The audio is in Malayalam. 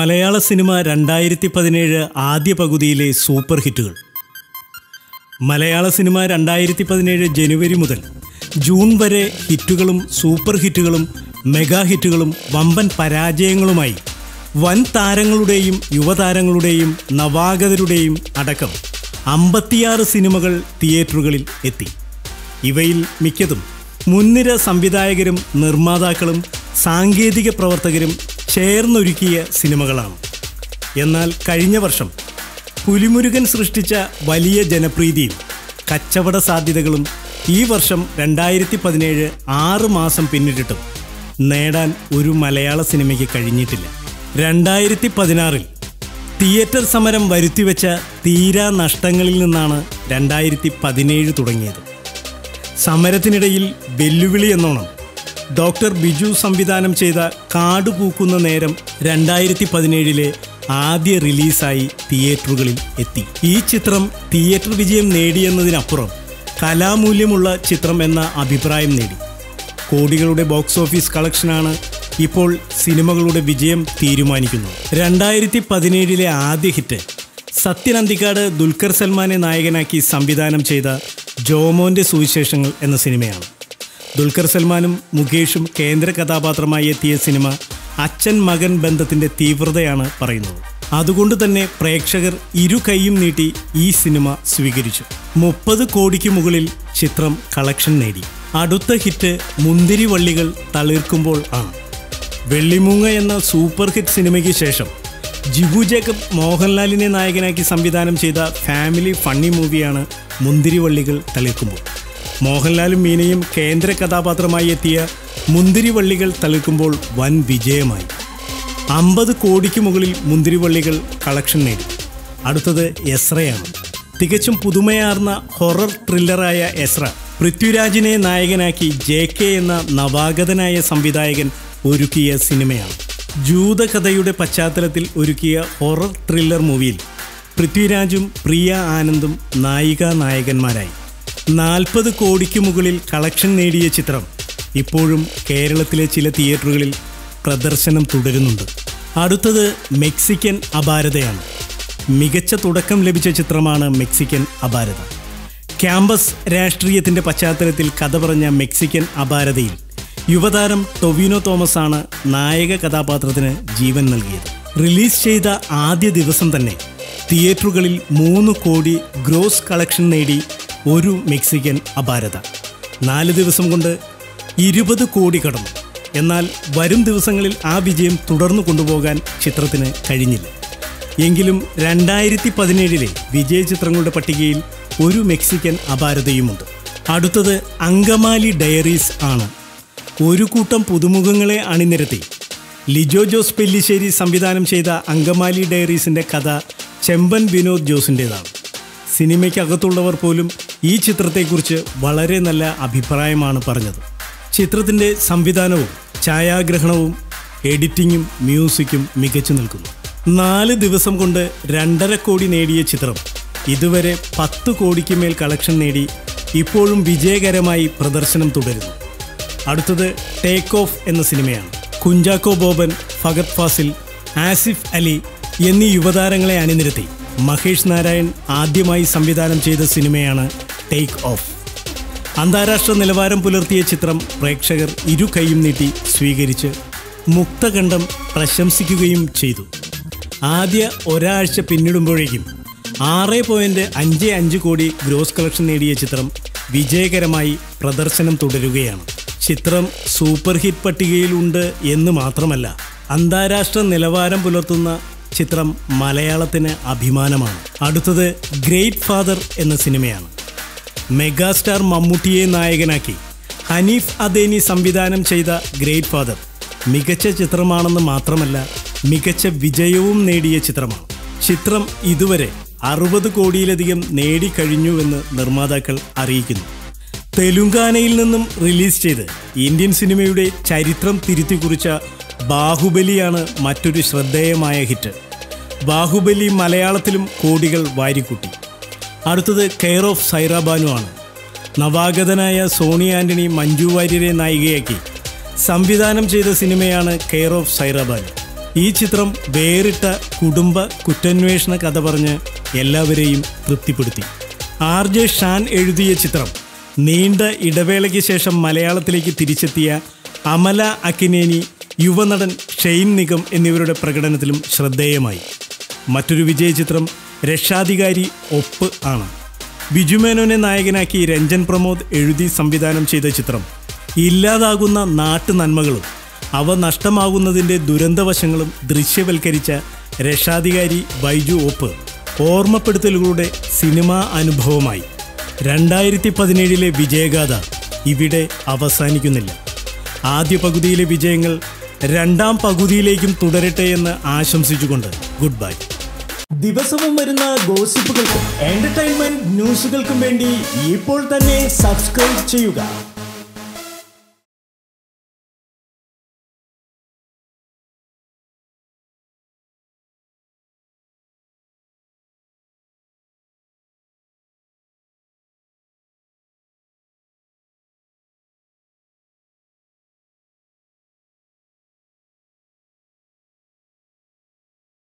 മലയാള സിനിമ 2017 ആദ്യ പകുതിയിലെ സൂപ്പർ ഹിറ്റുകൾ. മലയാള സിനിമ 2017 ജനുവരി മുതൽ ജൂൺ വരെ ഹിറ്റുകളും സൂപ്പർ ഹിറ്റുകളും മെഗാ ഹിറ്റുകളും വമ്പൻ പരാജയങ്ങളുമായി വൻ താരങ്ങളുടെയും യുവതാരങ്ങളുടെയും നവാഗതരുടെയും അടക്കം 56 സിനിമകൾ തിയേറ്ററുകളിൽ എത്തി. ഇവയിൽ മിക്കതും മുൻനിര സംവിധായകരും നിർമ്മാതാക്കളും സാങ്കേതിക പ്രവർത്തകരും ചേർന്നൊരുക്കിയ സിനിമകളാണ്. എന്നാൽ കഴിഞ്ഞ വർഷം പുലിമുരുകൻ സൃഷ്ടിച്ച വലിയ ജനപ്രീതിയും കച്ചവട സാധ്യതകളും ഈ വർഷം 2017 6 മാസം പിന്നിട്ടിട്ടും നേടാൻ ഒരു മലയാള സിനിമയ്ക്ക് കഴിഞ്ഞിട്ടില്ല. 2016 തിയേറ്റർ സമരം വരുത്തിവെച്ച തീരാ നഷ്ടങ്ങളിൽ നിന്നാണ് 2017 തുടങ്ങിയത്. സമരത്തിനിടയിൽ വെല്ലുവിളി എന്നോണം ഡോക്ടർ ബിജു സംവിധാനം ചെയ്ത കാട് പൂക്കുന്ന നേരം 2017 ആദ്യ റിലീസായി തിയേറ്ററുകളിൽ എത്തി. ഈ ചിത്രം തിയേറ്റർ വിജയം നേടിയെന്നതിനപ്പുറം കലാമൂല്യമുള്ള ചിത്രം എന്ന അഭിപ്രായം നേടി. കോടികളുടെ ബോക്സ് ഓഫീസ് കളക്ഷനാണ് ഇപ്പോൾ സിനിമകളുടെ വിജയം തീരുമാനിക്കുന്നത്. 2017 ആദ്യ ഹിറ്റ് സത്യൻ അന്തിക്കാട് ദുൽഖർ സൽമാനെ നായകനാക്കി സംവിധാനം ചെയ്ത ജോമോൻ്റെ സുവിശേഷങ്ങൾ എന്ന സിനിമയാണ്. ദുൽഖർ സൽമാനും മുകേഷും കേന്ദ്ര കഥാപാത്രമായി എത്തിയ സിനിമ അച്ഛൻ മകൻ ബന്ധത്തിൻ്റെ തീവ്രതയാണ് പറയുന്നത്. അതുകൊണ്ട് തന്നെ പ്രേക്ഷകർ ഇരു കൈയും നീട്ടി ഈ സിനിമ സ്വീകരിച്ചു. 30 കോടിക്ക് മുകളിൽ ചിത്രം കളക്ഷൻ നേടി. അടുത്ത ഹിറ്റ് മുന്തിരിവള്ളികൾ തളിർക്കുമ്പോൾ ആണ്. വെള്ളിമൂങ്ങ എന്ന സൂപ്പർ ഹിറ്റ് സിനിമയ്ക്ക് ശേഷം ജിബു ജേക്കബ് മോഹൻലാലിനെ നായകനാക്കി സംവിധാനം ചെയ്ത ഫാമിലി ഫണ്ണി മൂവിയാണ് മുന്തിരിവള്ളികൾ തളിർക്കുമ്പോൾ. മോഹൻലാലും മീനയും കേന്ദ്ര കഥാപാത്രമായി എത്തിയ മുന്തിരിവള്ളികൾ തളിർക്കുമ്പോൾ വൻ വിജയമായി. 50 കോടിക്ക് മുകളിൽ മുന്തിരിവള്ളികൾ കളക്ഷൻ നേടി. അടുത്തത് എസ്രയാണ്. തികച്ചും പുതുമയാർന്ന ഹൊറർ ത്രില്ലറായ എസ്ര പൃഥ്വിരാജിനെ നായകനാക്കി JK എന്ന നവാഗതനായ സംവിധായകൻ ഒരുക്കിയ സിനിമയാണ്. ജൂതകഥയുടെ പശ്ചാത്തലത്തിൽ ഒരുക്കിയ ഹൊറർ ത്രില്ലർ മൂവിയിൽ പൃഥ്വിരാജും പ്രിയ ആനന്ദും നായികാനായകന്മാരായി. 40 കോടിക്ക് മുകളിൽ കളക്ഷൻ നേടിയ ചിത്രം ഇപ്പോഴും കേരളത്തിലെ ചില തിയേറ്ററുകളിൽ പ്രദർശനം തുടരുന്നുണ്ട്. അടുത്തത് മെക്സിക്കൻ അപാരതയാണ്. മികച്ച തുടക്കം ലഭിച്ച ചിത്രമാണ് മെക്സിക്കൻ അപാരത. ക്യാമ്പസ് രാഷ്ട്രീയത്തിൻ്റെ പശ്ചാത്തലത്തിൽ കഥ പറഞ്ഞ മെക്സിക്കൻ അപാരതയിൽ യുവതാരം ടൊവിനോ തോമസാണ് നായക കഥാപാത്രത്തിന് ജീവൻ നൽകിയത്. റിലീസ് ചെയ്ത ആദ്യ ദിവസം തന്നെ തിയേറ്ററുകളിൽ 3 കോടി ഗ്രോസ് കളക്ഷൻ നേടി ഒരു മെക്സിക്കൻ അപാരത. 4 ദിവസം കൊണ്ട് 20 കോടി കടന്നു. എന്നാൽ വരും ദിവസങ്ങളിൽ ആ വിജയം തുടർന്നു കൊണ്ടുപോകാൻ ചിത്രത്തിന് കഴിഞ്ഞില്ല. എങ്കിലും 2017 വിജയ ചിത്രങ്ങളുടെ പട്ടികയിൽ ഒരു മെക്സിക്കൻ അപാരതയുമുണ്ട്. അടുത്തത് അങ്കമാലി ഡയറീസ് ആണ്. ഒരു കൂട്ടം പുതുമുഖങ്ങളെ അണിനിരത്തി ലിജോ ജോസ് പെല്ലിശ്ശേരി സംവിധാനം ചെയ്ത അങ്കമാലി ഡയറീസിൻ്റെ കഥ ചെമ്പൻ വിനോദ് ജോസിൻ്റേതാണ്. സിനിമയ്ക്കകത്തുള്ളവർ പോലും ഈ ചിത്രത്തെക്കുറിച്ച് വളരെ നല്ല അഭിപ്രായമാണ് പറഞ്ഞത്. ചിത്രത്തിൻ്റെ സംവിധാനവും ഛായാഗ്രഹണവും എഡിറ്റിങ്ങും മ്യൂസിക്കും മികച്ചു നിൽക്കുന്നു. 4 ദിവസം കൊണ്ട് 2.5 കോടി നേടിയ ചിത്രം ഇതുവരെ 10 കോടിക്ക് മേൽ കളക്ഷൻ നേടി ഇപ്പോഴും വിജയകരമായി പ്രദർശനം തുടരുന്നു. അടുത്തത് ടേക്ക് ഓഫ് എന്ന സിനിമയാണ്. കുഞ്ചാക്കോ ബോബൻ, ഫഹദ് ഫാസിൽ, ആസിഫ് അലി എന്നീ യുവതാരങ്ങളെ അണിനിരത്തി മഹേഷ് നാരായൺ ആദ്യമായി സംവിധാനം ചെയ്ത സിനിമയാണ് ടേക്ക് ഓഫ്. അന്താരാഷ്ട്ര നിലവാരം പുലർത്തിയ ചിത്രം പ്രേക്ഷകർ ഇരു കൈയും നീട്ടി സ്വീകരിച്ച് മുക്തകണ്ഠം പ്രശംസിക്കുകയും ചെയ്തു. ആദ്യ ഒരാഴ്ച പിന്നിടുമ്പോഴേക്കും 6.55 കോടി ഗ്രോസ് കളക്ഷൻ നേടിയ ചിത്രം വിജയകരമായി പ്രദർശനം തുടരുകയാണ്. ചിത്രം സൂപ്പർ ഹിറ്റ് പട്ടികയിലുണ്ട് എന്ന് മാത്രമല്ല, അന്താരാഷ്ട്ര നിലവാരം പുലർത്തുന്ന ചിത്രം മലയാളത്തിന് അഭിമാനമാണ്. അടുത്തത് ഗ്രേറ്റ് ഫാദർ എന്ന സിനിമയാണ്. മെഗാസ്റ്റാർ മമ്മൂട്ടിയെ നായകനാക്കി ഹനീഫ് അദേനി സംവിധാനം ചെയ്ത ഗ്രേറ്റ് ഫാദർ മികച്ച ചിത്രമാണെന്ന് മാത്രമല്ല, മികച്ച വിജയവും നേടിയ ചിത്രമാണ്. ചിത്രം ഇതുവരെ 60 കോടിയിലധികം നേടിക്കഴിഞ്ഞുവെന്ന് നിർമ്മാതാക്കൾ അറിയിക്കുന്നു. തെലുങ്കാനയിൽ നിന്നും റിലീസ് ചെയ്ത് ഇന്ത്യൻ സിനിമയുടെ ചരിത്രം തിരുത്തിക്കുറിച്ച ബാഹുബലിയാണ് മറ്റൊരു ശ്രദ്ധേയമായ ഹിറ്റ്. ബാഹുബലി മലയാളത്തിലും കോടികൾ വാരിക്കൂട്ടി. അടുത്തത് കെയർ ഓഫ് സൈറ ബാനു ആണ്. നവാഗതനായ സോണി ആൻ്റണി മഞ്ജു വാര്യരെ നായികയാക്കി സംവിധാനം ചെയ്ത സിനിമയാണ് കെയർ ഓഫ് സൈറ ബാനു. ഈ ചിത്രം വേറിട്ട കുടുംബ കുറ്റാന്വേഷണ കഥ പറഞ്ഞ് എല്ലാവരെയും തൃപ്തിപ്പെടുത്തി. RJ ഷാൻ എഴുതിയ ചിത്രം നീണ്ട ഇടവേളയ്ക്ക് ശേഷം മലയാളത്തിലേക്ക് തിരിച്ചെത്തിയ അമല അക്കിനേനി, യുവനടൻ ഷെയ്ൻ നിഗം എന്നിവരുടെ പ്രകടനത്തിലും ശ്രദ്ധേയമായി. മറ്റൊരു വിജയ ചിത്രം രക്ഷാധികാരി ഒപ്പ് ആണ്. ബിജുമേനോനെ നായകനാക്കി രഞ്ജൻ പ്രമോദ് എഴുതി സംവിധാനം ചെയ്ത ചിത്രം ഇല്ലാതാകുന്ന നാട്ടു നന്മകളും അവ നഷ്ടമാകുന്നതിൻ്റെ ദുരന്തവശങ്ങളും ദൃശ്യവൽക്കരിച്ച രക്ഷാധികാരി ബൈജു ഒപ്പ് ഓർമ്മപ്പെടുത്തലുകളുടെ സിനിമാ അനുഭവമായി. 2017 വിജയഗാഥ ഇവിടെ അവസാനിക്കുന്നില്ല. ആദ്യ പകുതിയിലെ വിജയങ്ങൾ രണ്ടാം പകുതിയിലേക്കും തുടരട്ടെ എന്ന് ആശംസിച്ചുകൊണ്ട് ഗുഡ് ബൈ. ദിവസവും വരുന്ന ഗോസിപ്പുകൾക്കും എന്റർടൈൻമെന്റ് ന്യൂസുകൾക്കും വേണ്ടി ഇപ്പോൾ തന്നെ സബ്സ്ക്രൈബ് ചെയ്യുക.